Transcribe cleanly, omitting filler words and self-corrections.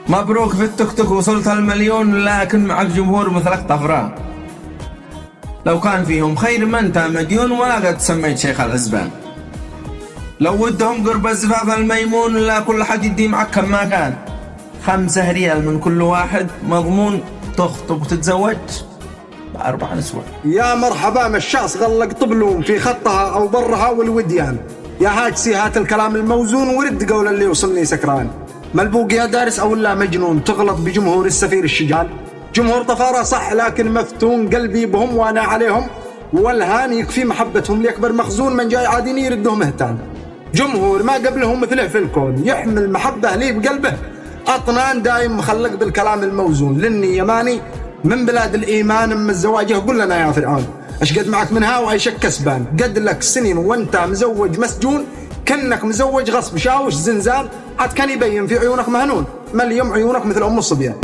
مبروك في التيك توك وصلت المليون، لكن معك جمهور مثلك طفران. لو كان فيهم خير ما انت مديون ولا قد سميت شيخ العزبان. لو ودهم قرب الزفاف الميمون لا كل حد يدي معك كما كان. 5 ريال من كل واحد مضمون تخطب وتتزوج ب4 نسوة. يا مرحبا مشاص غلق طبلون في خطها او برها والوديان. يا هاجسي هات الكلام الموزون ورد قول اللي وصلني سكران. ملبوق يا دارس او لا مجنون تغلط بجمهور السفير الشجال. جمهور طفارة صح لكن مفتون قلبي بهم وانا عليهم، والهان يكفي محبتهم لاكبر مخزون من جاي عادين يرده مهتان. جمهور ما قبلهم مثله في الكون يحمل محبه لي بقلبه، اطنان دايم مخلق بالكلام الموزون. لاني يماني من بلاد الايمان ام الزواج قل لنا يا فرعون ايش قد معك منها وايشك كسبان. قد لك سنين وانت مزوج مسجون كنك مزوج غصب شاوش زنزان. عاد كان يبين في عيونك مهنون مليم عيونك مثل ام الصبيان.